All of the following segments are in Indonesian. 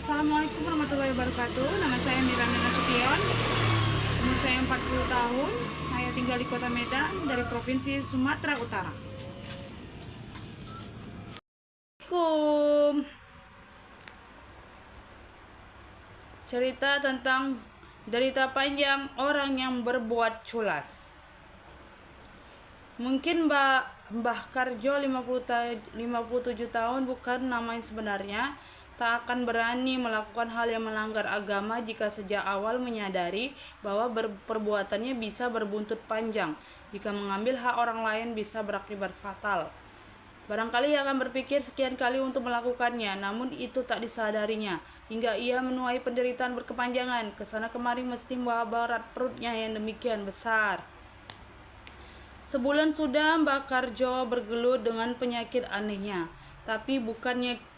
Assalamualaikum warahmatullahi wabarakatuh. Nama saya Miranda Nasution. Umur saya 40 tahun. Saya tinggal di Kota Medan dari Provinsi Sumatera Utara. Assalamualaikum. Cerita tentang derita panjang orang yang berbuat culas. Mungkin Mbah Karjo 57 tahun bukan nama yang sebenarnya, tak akan berani melakukan hal yang melanggar agama jika sejak awal menyadari bahwa perbuatannya bisa berbuntut panjang. Jika mengambil hak orang lain bisa berakibat fatal. Barangkali ia akan berpikir sekian kali untuk melakukannya, namun itu tak disadarinya, hingga ia menuai penderitaan berkepanjangan. Kesana kemari mesti membawa berat perutnya yang demikian besar. Sebulan sudah Mbak Karjo bergelut dengan penyakit anehnya, tapi bukannya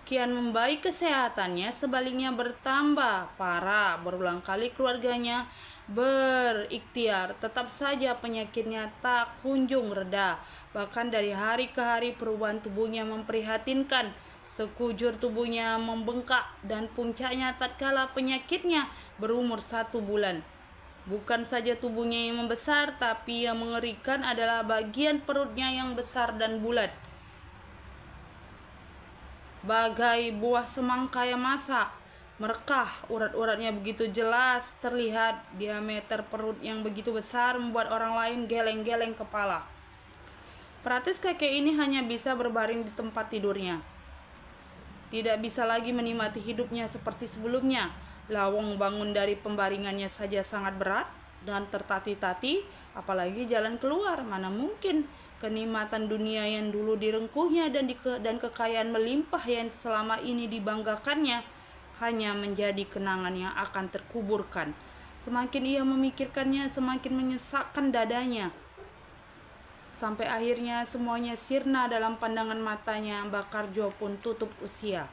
kian membaik kesehatannya, sebaliknya bertambah parah. Berulang kali keluarganya berikhtiar, tetap saja penyakitnya tak kunjung reda. Bahkan dari hari ke hari perubahan tubuhnya memprihatinkan. Sekujur tubuhnya membengkak dan puncaknya tatkala penyakitnya berumur 1 bulan. Bukan saja tubuhnya yang membesar, tapi yang mengerikan adalah bagian perutnya yang besar dan bulat, bagai buah semangka yang masak. Merekah, urat-uratnya begitu jelas terlihat. Diameter perut yang begitu besar membuat orang lain geleng-geleng kepala. Pratis kakek ini hanya bisa berbaring di tempat tidurnya. Tidak bisa lagi menikmati hidupnya seperti sebelumnya. Lawang bangun dari pembaringannya saja sangat berat dan tertati-tati, apalagi jalan keluar. Mana mungkin kenikmatan dunia yang dulu direngkuhnya dan kekayaan melimpah yang selama ini dibanggakannya hanya menjadi kenangan yang akan terkuburkan. Semakin ia memikirkannya, semakin menyesakkan dadanya. Sampai akhirnya semuanya sirna dalam pandangan matanya. Mbak Karjo pun tutup usia.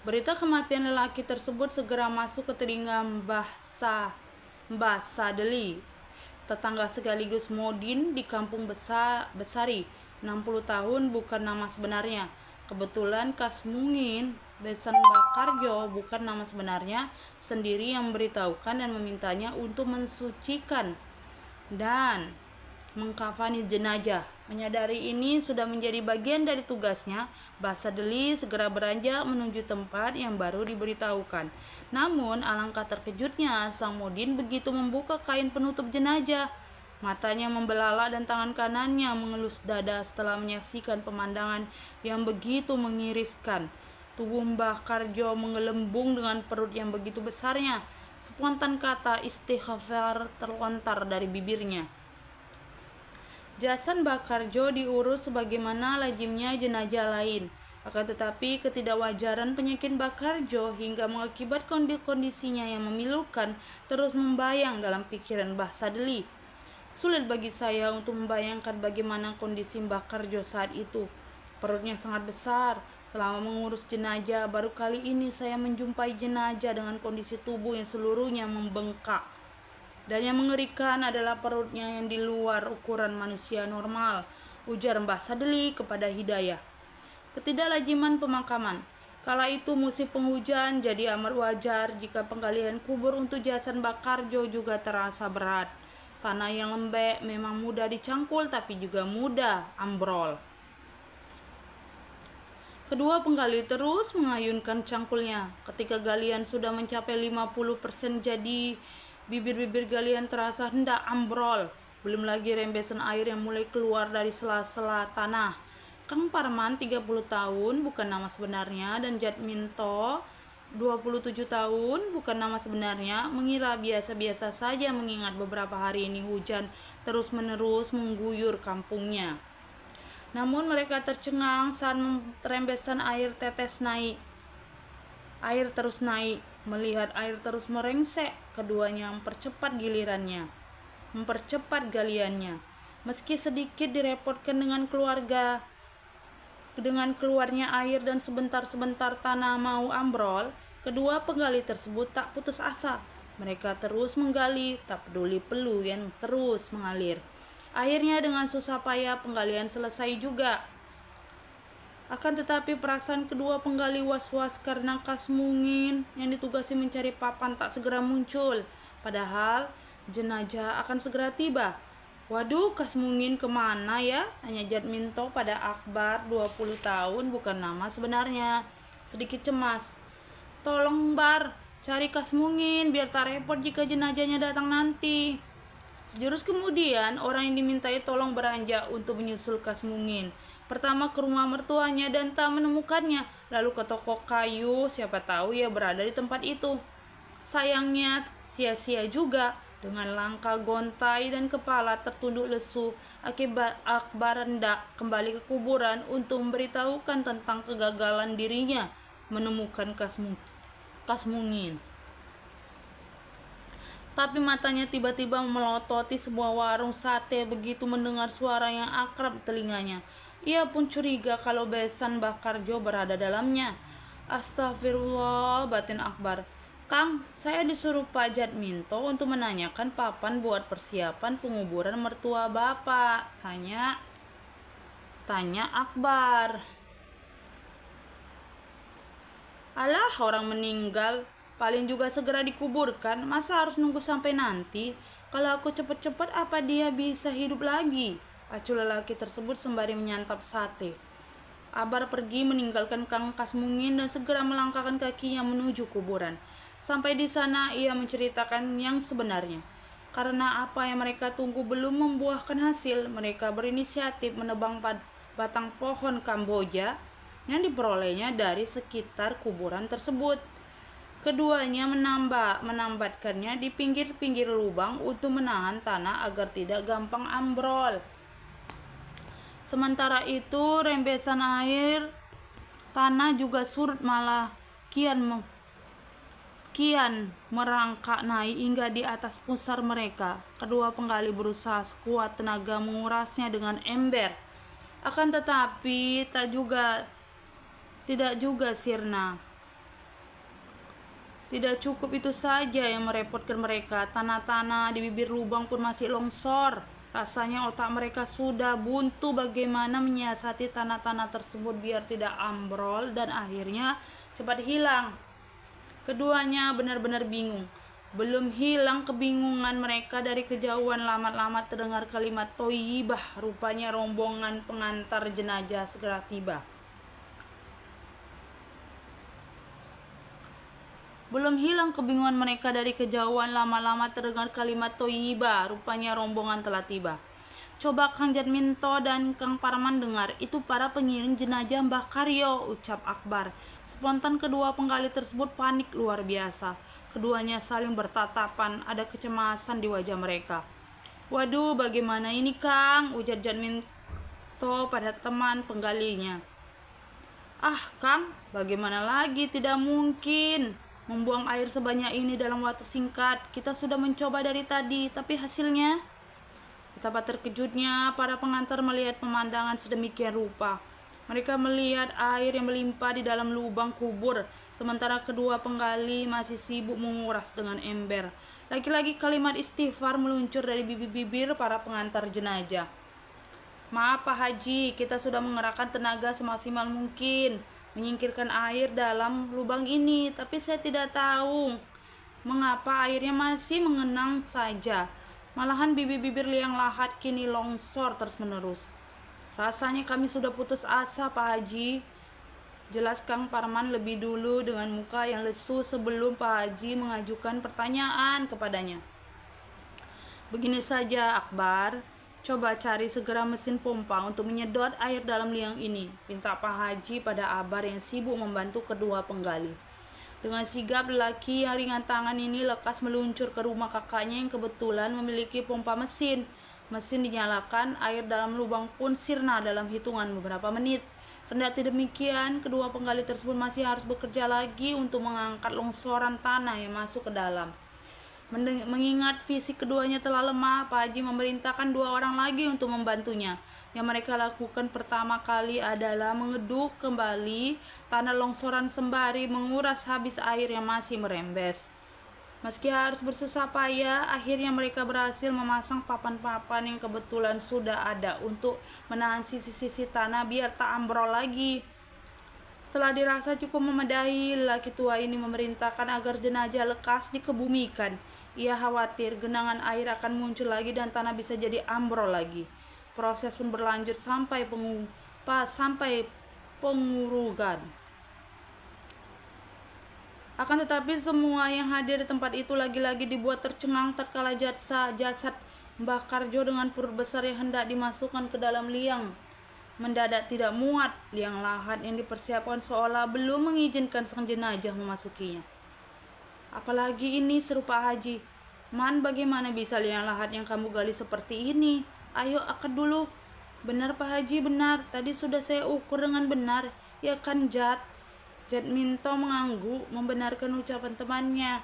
Berita kematian lelaki tersebut segera masuk ke telinga Mbah Sadeli, tetangga sekaligus Modin di kampung Besari. 60 tahun bukan nama sebenarnya. Kebetulan Kasmungin Besan Mbah Karjo bukan nama sebenarnya sendiri yang memberitahukan dan memintanya untuk mensucikan dan mengkafani jenazah. Menyadari ini sudah menjadi bagian dari tugasnya, Mbah Sadeli segera beranjak menuju tempat yang baru diberitahukan. Namun alangkah terkejutnya Sang Modin begitu membuka kain penutup jenazah. Matanya membelalak dan tangan kanannya mengelus dada setelah menyaksikan pemandangan yang begitu mengiriskan. Tubuh Mbah Karjo menggelembung dengan perut yang begitu besarnya. Spontan kata istighfar terlontar dari bibirnya. Jasad Mbah Karjo diurus sebagaimana lazimnya jenazah lain. Akan tetapi ketidakwajaran penyakit Mbah Karjo hingga mengakibatkan kondisinya yang memilukan terus membayang dalam pikiran Mbah Sadeli. Sulit bagi saya untuk membayangkan bagaimana kondisi Mbah Karjo saat itu. Perutnya sangat besar. Selama mengurus jenazah, baru kali ini saya menjumpai jenazah dengan kondisi tubuh yang seluruhnya membengkak. Dan yang mengerikan adalah perutnya yang di luar ukuran manusia normal, ujar Mbah Sadeli kepada Hidayah. Ketidaklaziman pemakaman. Kala itu musim penghujan, jadi amat wajar jika penggalian kubur untuk jasad Mbah Karjo juga terasa berat. Tanah yang lembek memang mudah dicangkul tapi juga mudah ambrol. Kedua penggali terus mengayunkan cangkulnya. Ketika galian sudah mencapai 50% jadi bibir-bibir galian terasa hendak ambrol. Belum lagi rembesan air yang mulai keluar dari sela-sela tanah. Kang Parman 30 tahun bukan nama sebenarnya dan Jatminto 27 tahun bukan nama sebenarnya mengira biasa-biasa saja mengingat beberapa hari ini hujan terus-menerus mengguyur kampungnya. Namun mereka tercengang saat rembesan air terus naik. Melihat air terus merengsek, keduanya mempercepat galiannya. Meski sedikit direpotkan dengan keluarnya air dan sebentar-sebentar tanah mau ambrol, kedua penggali tersebut tak putus asa. Mereka terus menggali, tak peduli peluh yang terus mengalir. Akhirnya dengan susah payah penggalian selesai juga. Akan tetapi perasaan kedua penggali was-was karena Kasmungin yang ditugasi mencari papan tak segera muncul. Padahal jenazah akan segera tiba. Waduh, Kasmungin kemana ya? Tanya Jadminto pada Akbar 20 tahun, bukan nama sebenarnya. Sedikit cemas. Tolong Bar, cari Kasmungin biar tak repot jika jenazahnya datang nanti. Sejurus kemudian, orang yang dimintai tolong beranjak untuk menyusul Kasmungin. Pertama ke rumah mertuanya dan tak menemukannya, lalu ke toko kayu, siapa tahu ia berada di tempat itu. Sayangnya, sia-sia juga. Dengan langkah gontai dan kepala tertunduk lesu, akibat Akbar hendak kembali ke kuburan untuk memberitahukan tentang kegagalan dirinya menemukan Kasmungin. Tapi matanya tiba-tiba melototi sebuah warung sate begitu mendengar suara yang akrab telinganya. Ia pun curiga kalau besan Bakarjo berada dalamnya. Astagfirullah, batin Akbar. Kang, saya disuruh Pak Jadminto untuk menanyakan papan buat persiapan penguburan mertua Bapak. Tanya Akbar. Alah, orang meninggal, paling juga segera dikuburkan, masa harus nunggu sampai nanti? Kalau aku cepet-cepet apa dia bisa hidup lagi? Acuh lelaki tersebut sembari menyantap sate. Akbar pergi meninggalkan Kang Kasmungin dan segera melangkahkan kakinya menuju kuburan. Sampai di sana ia menceritakan yang sebenarnya. Karena apa yang mereka tunggu belum membuahkan hasil, mereka berinisiatif menebang batang pohon Kamboja yang diperolehnya dari sekitar kuburan tersebut. Keduanya menambatkannya di pinggir-pinggir lubang untuk menahan tanah agar tidak gampang ambrol. Sementara itu, rembesan air tanah juga surut, malah kian merangkak naik hingga di atas pusar mereka. Kedua penggali berusaha sekuat tenaga mengurasnya dengan ember. Akan tetapi tidak juga sirna. Tidak cukup itu saja yang merepotkan mereka. Tanah-tanah di bibir lubang pun masih longsor. Rasanya otak mereka sudah buntu bagaimana menyiasati tanah-tanah tersebut biar tidak ambrol dan akhirnya cepat hilang. Keduanya benar-benar bingung. Belum hilang kebingungan mereka dari kejauhan lamat-lamat terdengar kalimat Toyibah. Rupanya rombongan pengantar jenazah segera tiba. Belum hilang kebingungan mereka dari kejauhan lama-lama terdengar kalimat Toyibah. Rupanya rombongan telah tiba. Coba Kang Jadminto dan Kang Parman dengar, itu para pengiring jenazah Mbah Karyo, ucap Akbar. Spontan kedua penggali tersebut panik luar biasa. Keduanya saling bertatapan, ada kecemasan di wajah mereka. Waduh, bagaimana ini Kang? Ujar Jadminto pada teman penggalinya. Ah Kang, bagaimana lagi? Tidak mungkin membuang air sebanyak ini dalam waktu singkat. Kita sudah mencoba dari tadi, tapi hasilnya... Betapa terkejutnya para pengantar melihat pemandangan sedemikian rupa. Mereka melihat air yang melimpah di dalam lubang kubur, sementara kedua penggali masih sibuk menguras dengan ember. Lagi-lagi kalimat istighfar meluncur dari bibir-bibir para pengantar jenazah. Maaf Pak Haji, kita sudah mengerahkan tenaga semaksimal mungkin menyingkirkan air dalam lubang ini, tapi saya tidak tahu mengapa airnya masih mengenang saja. Malahan bibir-bibir liang lahat kini longsor terus-menerus. Rasanya kami sudah putus asa Pak Haji. Jelas Kang Parman lebih dulu dengan muka yang lesu sebelum Pak Haji mengajukan pertanyaan kepadanya. Begini saja Akbar, coba cari segera mesin pompa untuk menyedot air dalam liang ini, pinta Pak Haji pada Akbar yang sibuk membantu kedua penggali. Dengan sigap, lelaki yang ringan tangan ini lekas meluncur ke rumah kakaknya yang kebetulan memiliki pompa mesin. Mesin dinyalakan, air dalam lubang pun sirna dalam hitungan beberapa menit. Kendati demikian, kedua penggali tersebut masih harus bekerja lagi untuk mengangkat longsoran tanah yang masuk ke dalam. Mengingat fisik keduanya telah lemah, Pak Haji memerintahkan 2 orang lagi untuk membantunya. Yang mereka lakukan pertama kali adalah mengeduk kembali tanah longsoran sembari menguras habis air yang masih merembes. Meski harus bersusah payah, akhirnya mereka berhasil memasang papan-papan yang kebetulan sudah ada untuk menahan sisi-sisi tanah biar tak ambrol lagi. Setelah dirasa cukup memadai, laki tua ini memerintahkan agar jenazah lekas dikebumikan. Ia khawatir genangan air akan muncul lagi dan tanah bisa jadi ambrol lagi. Proses pun berlanjut sampai pengurugan. Akan tetapi semua yang hadir di tempat itu lagi-lagi dibuat tercengang tatkala jasad Mbah Karjo dengan perut besar yang hendak dimasukkan ke dalam liang mendadak tidak muat. Liang lahat yang dipersiapkan seolah belum mengizinkan sang jenazah memasukinya. Apalagi ini, seru Pak Haji. Man, bagaimana bisa liang lahat yang kamu gali seperti ini? Ayo akad dulu. Benar Pak Haji, benar. Tadi sudah saya ukur dengan benar. Ya kan Jat? Jatminto mengangguk membenarkan ucapan temannya.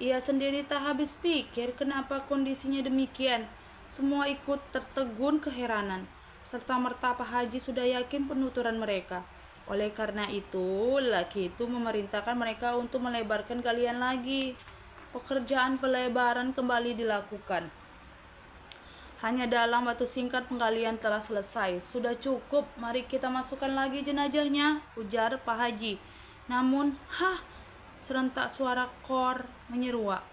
Ia sendiri tak habis pikir kenapa kondisinya demikian. Semua ikut tertegun keheranan. Serta merta Pak Haji sudah yakin penuturan mereka. Oleh karena itu, lelaki itu memerintahkan mereka untuk melebarkan galian lagi. Pekerjaan pelebaran kembali dilakukan. Hanya dalam waktu singkat penggalian telah selesai. Sudah cukup, mari kita masukkan lagi jenazahnya, ujar Pak Haji. Namun, serentak suara kor menyeruak.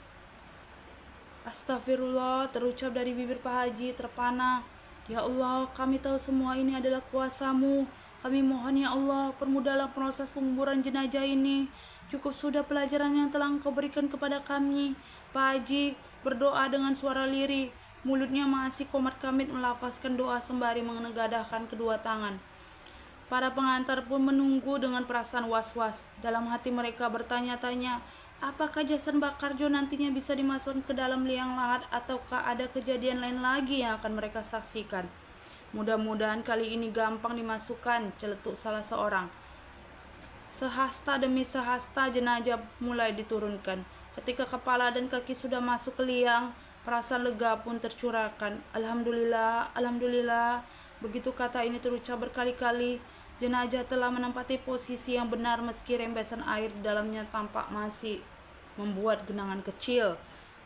Astagfirullah, terucap dari bibir Pak Haji terpana. Ya Allah, kami tahu semua ini adalah kuasa-Mu. Kami mohon ya Allah, permudahlah proses penguburan jenazah ini. Cukup sudah pelajaran yang telah Engkau berikan kepada kami. Pak Haji berdoa dengan suara lirih. Mulutnya masih komat kamit melafazkan doa sembari menengadahkan kedua tangan. Para pengantar pun menunggu dengan perasaan was-was. Dalam hati mereka bertanya-tanya, apakah jasad Mbak Karjo nantinya bisa dimasukkan ke dalam liang lahat ataukah ada kejadian lain lagi yang akan mereka saksikan? Mudah-mudahan kali ini gampang dimasukkan, celetuk salah seorang. Sehasta demi sehasta jenazah mulai diturunkan. Ketika kepala dan kaki sudah masuk ke liang, perasaan lega pun tercurahkan. Alhamdulillah, alhamdulillah. Begitu kata ini terucap berkali-kali. Jenazah telah menempati posisi yang benar meski rembesan air di dalamnya tampak masih membuat genangan kecil.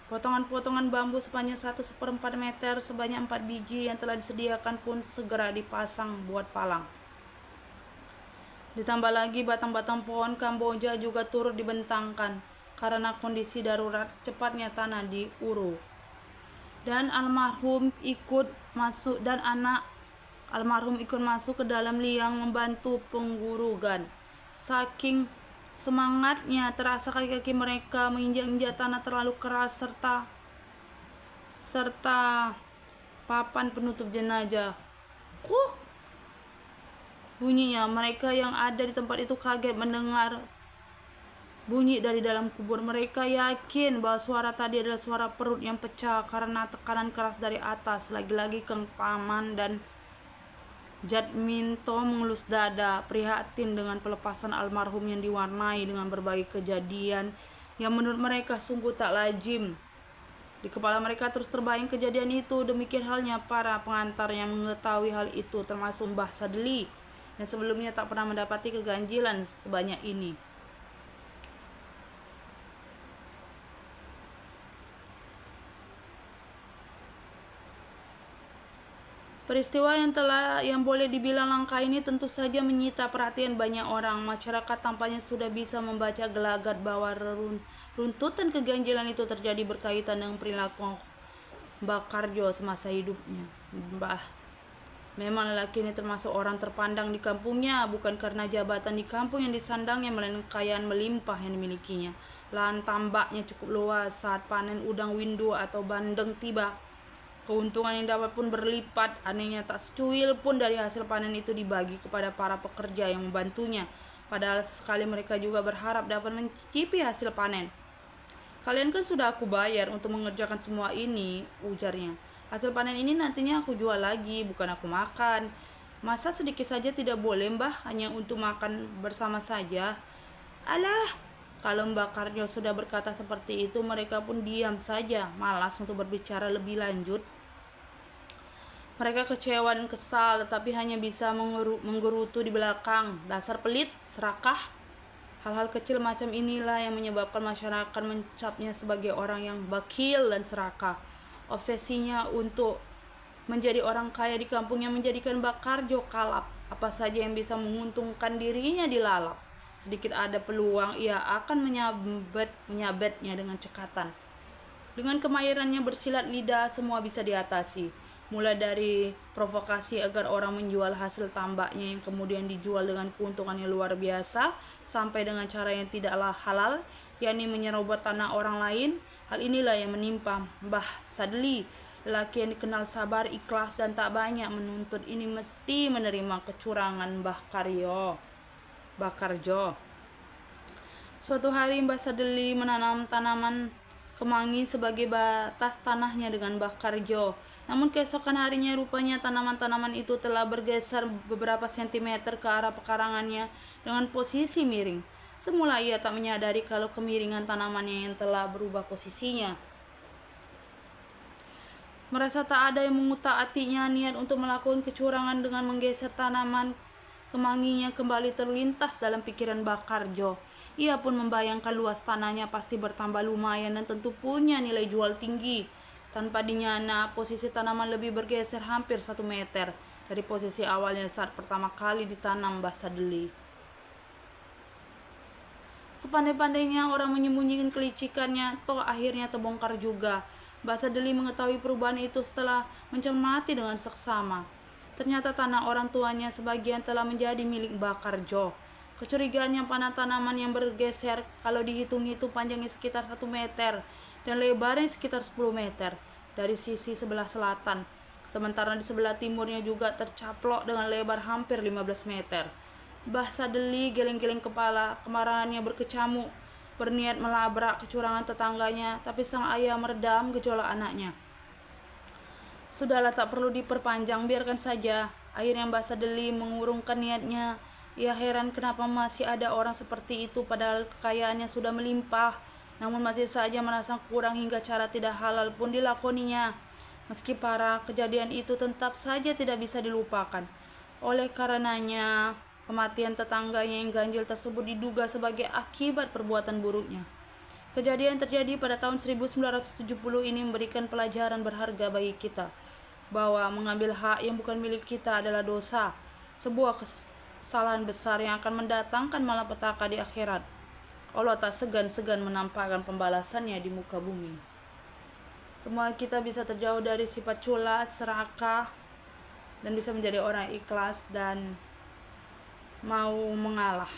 Potongan-potongan bambu sepanjang 1/4 meter sebanyak 4 biji yang telah disediakan pun segera dipasang buat palang. Ditambah lagi batang-batang pohon Kamboja juga turut dibentangkan karena kondisi darurat secepatnya tanah diuruk. Dan almarhum ikut masuk ke dalam liang membantu penggurugan. Saking semangatnya terasa kaki-kaki mereka menginjak-injak tanah terlalu keras serta papan penutup jenazah. Kuk! Bunyinya, mereka yang ada di tempat itu kaget mendengar bunyi dari dalam kubur. Mereka yakin bahwa suara tadi adalah suara perut yang pecah karena tekanan keras dari atas. Lagi-lagi Kang Paman dan Jatminto mengelus dada, prihatin dengan pelepasan almarhum yang diwarnai dengan berbagai kejadian yang menurut mereka sungguh tak lazim. Di kepala mereka terus terbayang kejadian itu. Demikian halnya para pengantar yang mengetahui hal itu, termasuk Mbah Sadeli yang sebelumnya tak pernah mendapati keganjilan sebanyak ini. Peristiwa yang boleh dibilang langka ini tentu saja menyita perhatian banyak orang. Masyarakat tampaknya sudah bisa membaca gelagat bahwa runtutan keganjilan itu terjadi berkaitan dengan perilaku Mbah Karjo semasa hidupnya. Memang lelaki ini termasuk orang terpandang di kampungnya, bukan karena jabatan di kampung yang disandangnya, melainkan kekayaan melimpah yang dimilikinya. Lahan tambaknya cukup luas. Saat panen udang windu atau bandeng tiba, keuntungan yang dapat pun berlipat. Anehnya tak secuil pun dari hasil panen itu dibagi kepada para pekerja yang membantunya. Padahal sekali mereka juga berharap dapat mencicipi hasil panen. Kalian kan sudah aku bayar untuk mengerjakan semua ini, ujarnya. Hasil panen ini nantinya aku jual lagi, bukan aku makan. Masa sedikit saja tidak boleh Mbah, hanya untuk makan bersama saja? Alah, kalau Mbak Karjo sudah berkata seperti itu, mereka pun diam saja, malas untuk berbicara lebih lanjut. Mereka kecewa dan kesal, tetapi hanya bisa menggerutu di belakang. Dasar pelit, serakah. Hal-hal kecil macam inilah yang menyebabkan masyarakat mencapnya sebagai orang yang bakil dan serakah. Obsesinya untuk menjadi orang kaya di kampungnya menjadikan Mbak Karjo kalap. Apa saja yang bisa menguntungkan dirinya dilalap. Sedikit ada peluang, ia akan menyabetnya dengan cekatan. Dengan kemahirannya bersilat lidah, semua bisa diatasi. Mulai dari provokasi agar orang menjual hasil tambaknya yang kemudian dijual dengan keuntungan yang luar biasa, sampai dengan cara yang tidaklah halal, yakni menyerobot tanah orang lain. Hal inilah yang menimpa Mbah Sadli. Lelaki yang dikenal sabar, ikhlas, dan tak banyak menuntut ini mesti menerima kecurangan Mbah Karjo. Suatu hari Mbah Sadli menanam tanaman kemangi sebagai batas tanahnya dengan Mbah Karjo. Namun keesokan harinya rupanya tanaman-tanaman itu telah bergeser beberapa sentimeter ke arah pekarangannya dengan posisi miring. Semula ia tak menyadari kalau kemiringan tanamannya yang telah berubah posisinya. Merasa tak ada yang mengutak-atiknya, niat untuk melakukan kecurangan dengan menggeser tanaman kemanginya kembali terlintas dalam pikiran Mbah Karjo. Ia pun membayangkan luas tanahnya pasti bertambah lumayan dan tentu punya nilai jual tinggi. Tanpa dinyana, posisi tanaman lebih bergeser hampir 1 meter dari posisi awalnya saat pertama kali ditanam Mbah Sadli. Sepandai-pandainya orang menyembunyikan kelicikannya, toh akhirnya terbongkar juga. Mbah Sadli mengetahui perubahan itu setelah mencermati dengan seksama. Ternyata tanah orang tuanya sebagian telah menjadi milik Mbah Karjo. Kecurigaannya pada tanaman yang bergeser, kalau dihitung-hitung panjangnya sekitar 1 meter dan lebarnya sekitar 10 meter dari sisi sebelah selatan. Sementara di sebelah timurnya juga tercaplok dengan lebar hampir 15 meter. Mbah Sadli geleng-geleng kepala, kemarahannya berkecamuk, berniat melabrak kecurangan tetangganya, tapi sang ayah meredam gejolak anaknya. Sudahlah, tak perlu diperpanjang, biarkan saja. Akhirnya Mbah Sadli mengurungkan niatnya. Ia heran kenapa masih ada orang seperti itu padahal kekayaannya sudah melimpah, namun masih saja merasa kurang hingga cara tidak halal pun dilakoninya. Meski parah, kejadian itu tetap saja tidak bisa dilupakan. Oleh karenanya, kematian tetangganya yang ganjil tersebut diduga sebagai akibat perbuatan buruknya. Kejadian terjadi pada tahun 1970 ini memberikan pelajaran berharga bagi kita, bahwa mengambil hak yang bukan milik kita adalah dosa, sebuah kesalahan besar yang akan mendatangkan malapetaka di akhirat. Allah tak segan-segan menampakkan pembalasannya di muka bumi. Semua kita bisa terjauh dari sifat culas, serakah, dan bisa menjadi orang ikhlas dan mau mengalah.